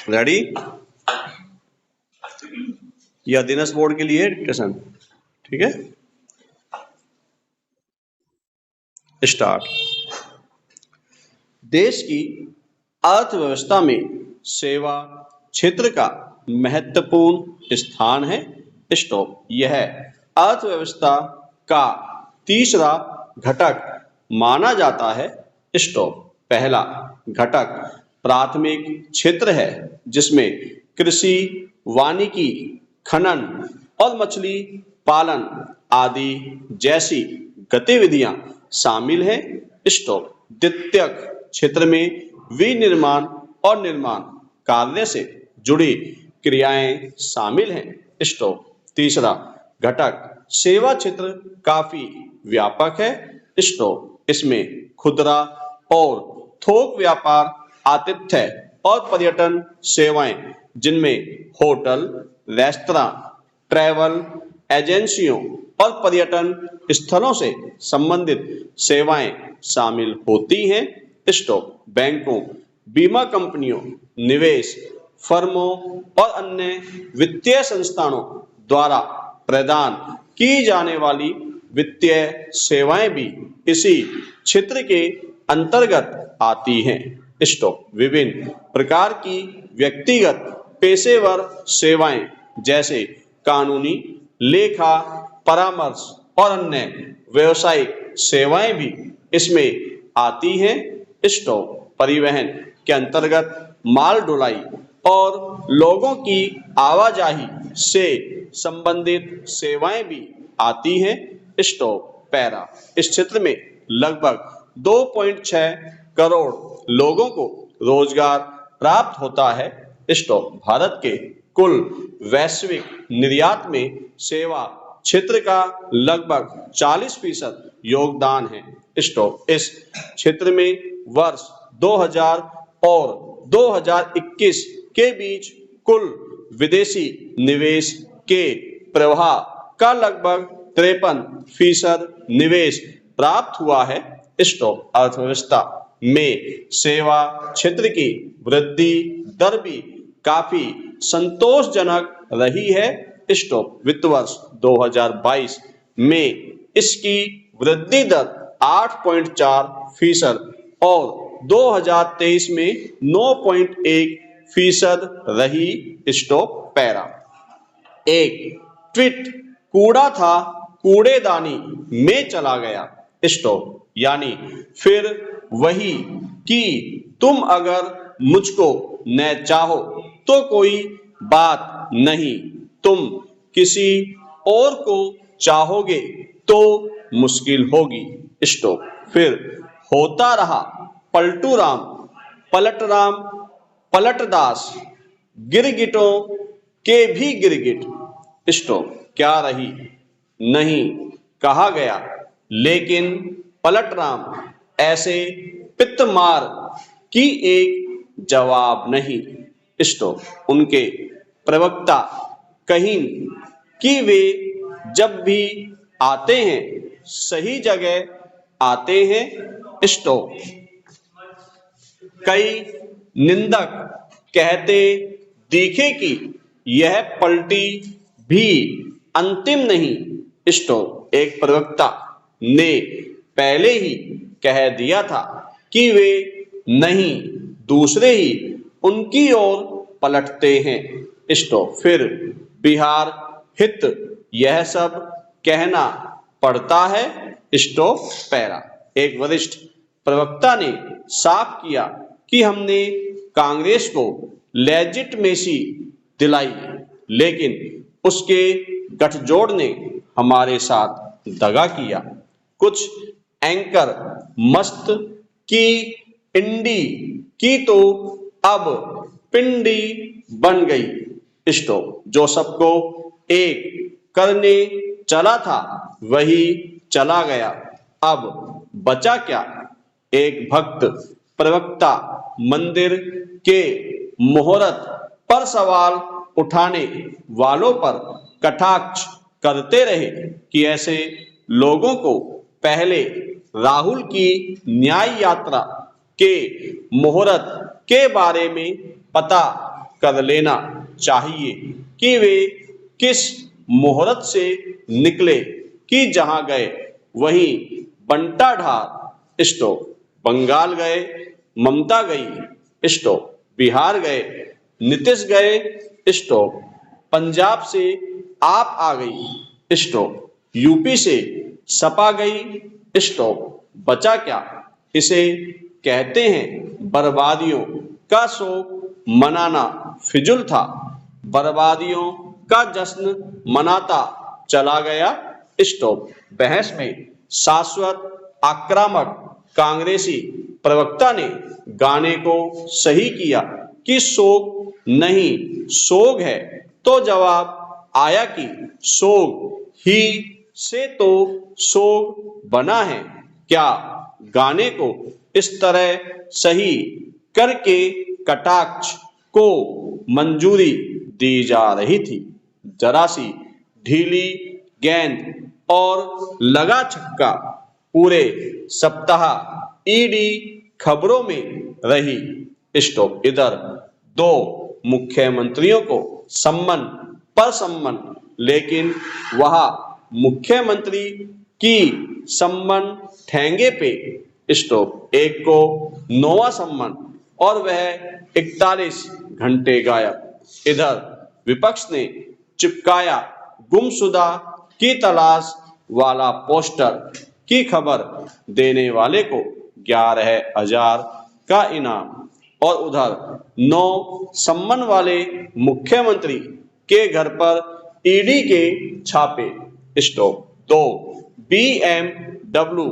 Ready? या दिनस board के लिए डिक्टेशन, ठीक है? स्टार्ट। देश की अर्थव्यवस्था में सेवा क्षेत्र का महत्वपूर्ण स्थान है। स्टॉप। यह अर्थव्यवस्था का तीसरा घटक माना जाता है। स्टॉप। पहला घटक प्राथमिक क्षेत्र है, जिसमें कृषि, वानिकी, खनन और मछली पालन आदि जैसी गतिविधियां शामिल हैं। स्टॉप। द्वितीयक क्षेत्र में विनिर्माण और निर्माण कार्य से जुड़ी क्रियाएं शामिल हैं। स्टॉप। तीसरा घटक सेवा क्षेत्र काफी व्यापक है। स्टॉप। इसमें खुदरा और थोक व्यापार, आतिथ्य और पर्यटन सेवाएं, जिनमें होटल, रेस्तरां, ट्रैवल एजेंसियों और पर्यटन स्थलों से संबंधित सेवाएं शामिल होती हैं। स्टॉप। बैंकों, बीमा कंपनियों, निवेश फर्मों और अन्य वित्तीय संस्थानों द्वारा प्रदान की जाने वाली वित्तीय सेवाएं भी इसी क्षेत्र के अंतर्गत आती हैं। स्टॉप। विभिन्न प्रकार की व्यक्तिगत पेशेवर सेवाएं जैसे कानूनी, लेखा परामर्श और अन्य व्यवसायिक सेवाएं भी इसमें आती हैं। स्टॉप। परिवहन के अंतर्गत माल ढुलाई और लोगों की आवाजाही से संबंधित सेवाएं भी आती हैं। स्टॉप। पैरा। इस क्षेत्र में लगभग 2.6 करोड़ लोगों को रोजगार प्राप्त होता है। स्टॉप। भारत के कुल वैश्विक निर्यात में सेवा क्षेत्र का लगभग 40% योगदान है। स्टॉप। इस क्षेत्र में वर्ष 2000 और 2021 के बीच कुल विदेशी निवेश के प्रवाह का लगभग 53% निवेश प्राप्त हुआ है। स्टॉप। अर्थव्यवस्था में सेवा क्षेत्र की वृद्धि दर भी काफी संतोषजनक रही है। स्टॉप। वित्त वर्ष 2022 में इसकी वृद्धि दर 8.4% और 2023 में 9.1% रही। स्टॉप। पैरा। एक ट्वीट कूड़ा था, कूड़ेदानी में चला गया। स्टॉप। यानी फिर वही कि तुम अगर मुझको न चाहो तो कोई बात नहीं, तुम किसी और को चाहोगे तो मुश्किल होगी। स्टॉप। फिर होता रहा पलटू राम, पलटराम, पलटदास, गिरगिटों के भी गिरगिट। स्टॉप। क्या रही नहीं कहा गया, लेकिन पलटराम ऐसे पित्तमार की एक जवाब नहीं। स्टॉप। उनके प्रवक्ता कहीं कि वे जब भी आते हैं सही जगह आते हैं। स्टॉप। कई निंदक कहते दिखे कि यह पलटी भी अंतिम नहीं। स्टॉप। एक प्रवक्ता ने पहले ही कह दिया था कि वे नहीं, दूसरे ही उनकी ओर पलटते हैं। स्टॉप। फिर बिहार हित यह सब कहना पड़ता है। स्टॉप। पैरा। एक वरिष्ठ प्रवक्ता ने साफ किया कि हमने कांग्रेस को लेजिटिमेसी दिलाई, लेकिन उसके गठजोड़ ने हमारे साथ दगा किया। कुछ एंकर मस्त की इंडी की तो अब पिंडी बन गई। स्टॉप। जो सबको एक करने चला था वही चला गया, अब बचा क्या। एक भक्त प्रवक्ता मंदिर के मुहूर्त पर सवाल उठाने वालों पर कटाक्ष करते रहे कि ऐसे लोगों को पहले राहुल की न्याय यात्रा के मुहूर्त के बारे में पता कर लेना चाहिए कि वे किस मुहूर्त से निकले कि जहां गए वहीं बंटा ढार स्टॉप। बंगाल गए ममता गई स्टॉप। बिहार गए नीतीश गए स्टॉप। पंजाब से आप आ गई स्टॉप। यूपी से सपा गई स्टॉप। बचा क्या? इसे कहते हैं बर्बादियों का शोक मनाना फिजूल था। बर्बादियों का जश्न मनाता चला गया स्टॉप। बहस में शाश्वत आक्रामक कांग्रेसी प्रवक्ता ने गाने को सही किया कि शोक नहीं सोग है, तो जवाब आया कि सोग ही से तो सोग बना है। क्या गाने को इस तरह सही करके कटाक्ष को मंजूरी दी जा रही थी? जरा सी ढीली गेंद और लगा छक्का। पूरे सप्ताह ईडी खबरों में रही स्टॉप। इधर दो मुख्यमंत्रियों को सम्मन पर सम्मन, लेकिन वहां मुख्यमंत्री की सम्मन ठेंगे पे स्टॉप। एक को नौवां सम्मन और वह 41 घंटे गायब। इधर विपक्ष ने चिपकाया गुमशुदा की तलाश वाला पोस्टर की खबर देने वाले को 11,000 का इनाम। और उधर 9 सम्मन वाले मुख्यमंत्री के घर पर ईडी के छापे स्टॉप। 2 BMW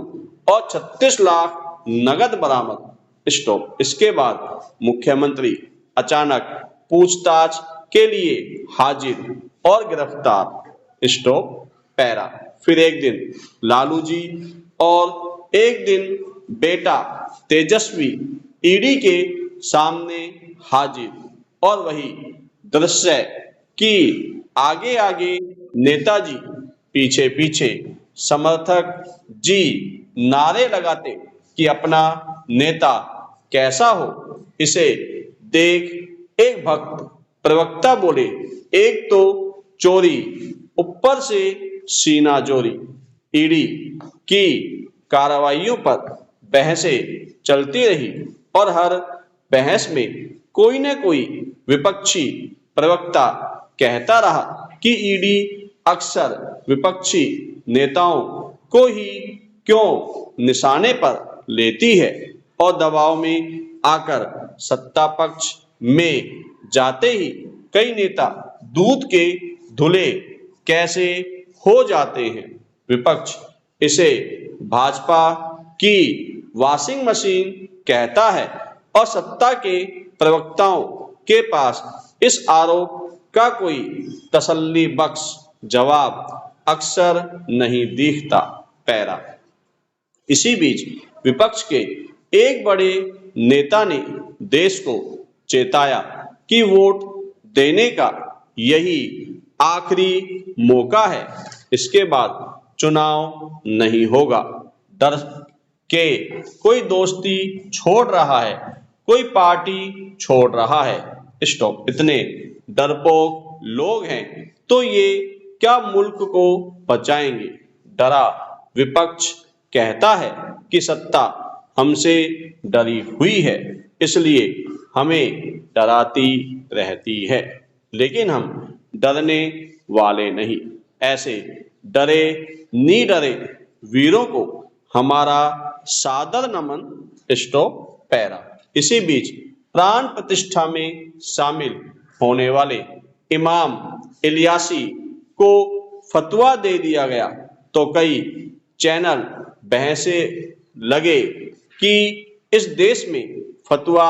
और 36 लाख नगद बरामद स्टॉप। इसके बाद मुख्यमंत्री अचानक पूछताछ के लिए हाजिर और गिरफ्तार स्टॉप पैरा। फिर एक दिन लालू जी और एक दिन बेटा तेजस्वी ईडी के सामने हाजिर, और वही दृश्य कि आगे आगे नेताजी, पीछे पीछे समर्थक जी नारे लगाते कि अपना नेता कैसा हो। इसे देख एक भक्त प्रवक्ता बोले, एक तो चोरी ऊपर से सीना जोरी। ईडी की कार्रवाइयों पर बहसें चलती रही और हर बहस में कोई न कोई विपक्षी प्रवक्ता कहता रहा कि ईडी अक्सर विपक्षी नेताओं को ही क्यों निशाने पर लेती है और दबाव में आकर सत्ता पक्ष में जाते ही कई नेता दूध के धुले कैसे हो जाते हैं। विपक्ष इसे भाजपा की वॉशिंग मशीन कहता है और सत्ता के प्रवक्ताओं के पास इस आरोप का कोई तसल्ली बख्श जवाब अक्सर नहीं दिखता। पैरा। इसी बीच विपक्ष के एक बड़े नेता ने देश को चेताया कि वोट देने का यही आखिरी मौका है, इसके बाद चुनाव नहीं होगा। डर के कोई दोस्ती छोड़ रहा है, कोई पार्टी छोड़ रहा है। स्टॉप। इतने डरपोक लोग हैं तो ये क्या मुल्क को बचाएंगे? डरा विपक्ष कहता है कि सत्ता हमसे डरी हुई है, इसलिए हमें डराती रहती है, लेकिन हम डरने वाले नहीं। ऐसे डरे निडरे वीरों को हमारा सादर नमन। Stop para. इसी बीच प्राण प्रतिष्ठा में शामिल होने वाले इमाम इलियासी को फतवा दे दिया गया तो कई चैनल बहसे लगे कि इस देश में फतवा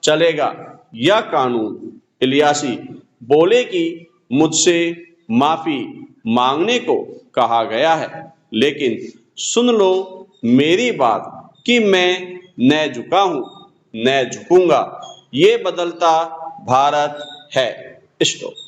चलेगा या कानून। इलियासी बोले कि मुझसे माफी मांगने को कहा गया है, लेकिन सुन लो मेरी बात कि मैं न झुका हूं न झुकूंगा। ये बदलता भारत है। स्टॉप।